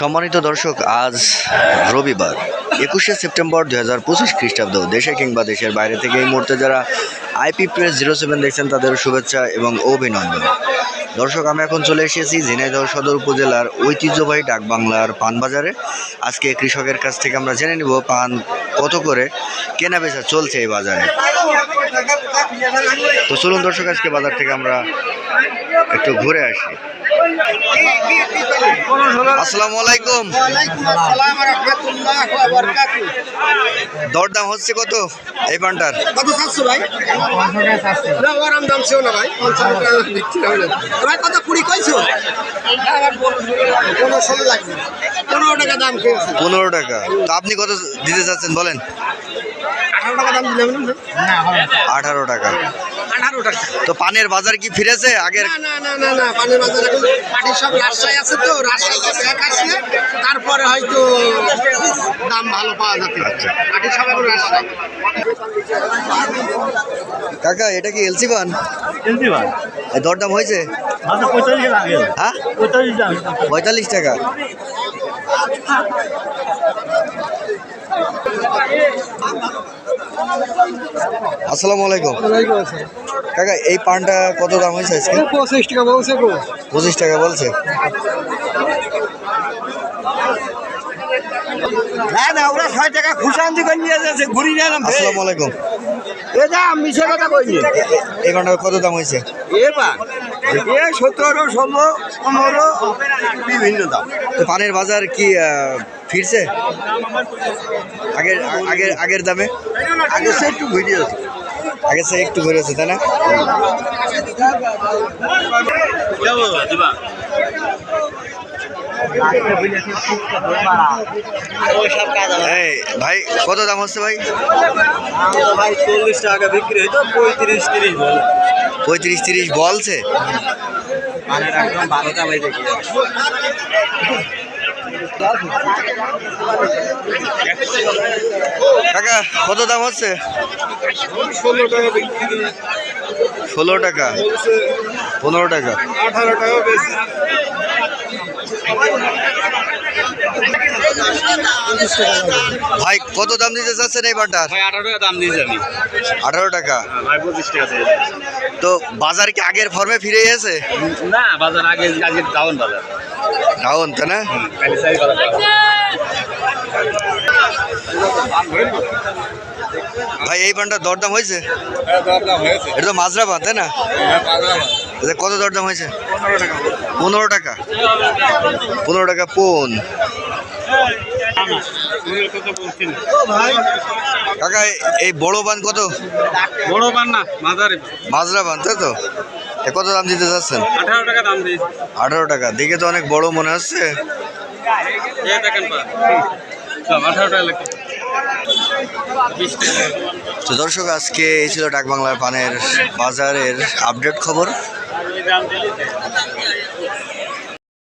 সম্মানিত দর্শক, আজ রবিবার 21শে সেপ্টেম্বর 2025 খ্রিস্টাব্দ। দেশে কিংবা দেশের বাইরে থেকে এই মুহূর্তে যারা আইপি প্রেস 07 দেখছেন তাদের শুভেচ্ছা এবং অভিনন্দন। দর্শক, আমি এখন চলে এসেছি ঝিনাইদহ সদর উপজেলার ঐতিহ্যবাহী ডাকবাংলার পান বাজারে। আজকে কৃষকের কাছ থেকে আমরা জেনে নিব পান কত করে কেনা বেচা চলছে এই বাজারে। তো চলুন দর্শক, আজকে বাজার থেকে আমরা একটু ঘুরে আসি। আসসালামু আলাইকুম। দরদাম হচ্ছে কত এই পানটার? কত চাচ্ছো ভাই? না ওরাম দাম ছিল না ভাই, 50 কত 20 কইছো? 15 লাগবে, 15 টাকা দাম খেয়েছে। 15 টাকা। তো আপনি কত দিতে চাচ্ছেন বলেন? 18 টাকা দাম দিলাম না। 18 টাকা। 18 টাকা। তো পানের বাজার কি ফিরেছে আগের? না পানের বাজার এখন পাটির সব রাজশাহী আছে, তো রাজশাহীতে ব্যাগ আসলে তারপরে হয়তো দাম ভালো পাওয়া যাবে। আচ্ছা, পাটির সব এখন রাজশাহী। কাকা এটা কি এলসি পান? এই দরদাম হয়েছে? হ্যাঁ, 45 টাকা। আসসালামু আলাইকুম। কাকা এই পানটা কত দাম হয়েছে আজকে? 25 টাকা বলছে গো। 25 টাকা বলছে। না ওরা 6 টাকা খুশান্তি করে নিয়ে যাচ্ছে, ঘুরি নিলাম। আসসালামু আলাইকুম। এ দাম মিছে কথা কইনি। এই পানটা কত দাম হয়েছে? এবার 17, 16, 15 বিভিন্ন দাম। তো পানের বাজার কি ফিরছে আগের দামে? আগে সে একটু ভিডিও আগের চেয়ে একটু ঘুরেছে, তাই না? এই ভাই কত দাম হচ্ছে ভাই? ভাই 40 টাকা বিক্রি হইতো, 35-30 বলে। 35-30 বলছে। একদম 12 টাকা দেখি। কাকা কত দাম হচ্ছে? 16 টাকা বিক্রি, 16 টাকা, 15 টাকা, 18 টাকা বেশি। ভাই কত দাম দিতে চাচ্ছেন এই পানটার? ভাই 18 টাকা দাম দিয়েছি আমি। 18 টাকা। ভাই 25 টাকা দিয়ে। তো বাজার কি আগের ফর্মে ফিরে গেছে? না বাজার আগে ডাউন বাজার। ডাউন, তাই না? খালি সাই বাজার। ভাই এই পানটার দরদাম হয়েছে? হ্যাঁ দাম হয়েছে। এটা তো মাজরা পান, তাই না? হ্যাঁ বাজার। এটা কত দরদাম হয়েছে? 15 টাকা। 15 টাকা পোন। কাকা এই বড় পান কত? বড় পান না, মাঝারি মাজরা পান, তাই তো? কত দাম দিতে চাচ্ছেন? 18 টাকা দাম দিই। 18 টাকা। দেখে তো অনেক বড় মনে হচ্ছে। এই দেখেন পান। সব 18 টাকা লাগে। 20 টাকা। তো দর্শক, আজকে এই ছিল ডাকবাংলার পানের বাজারের আপডেট খবর।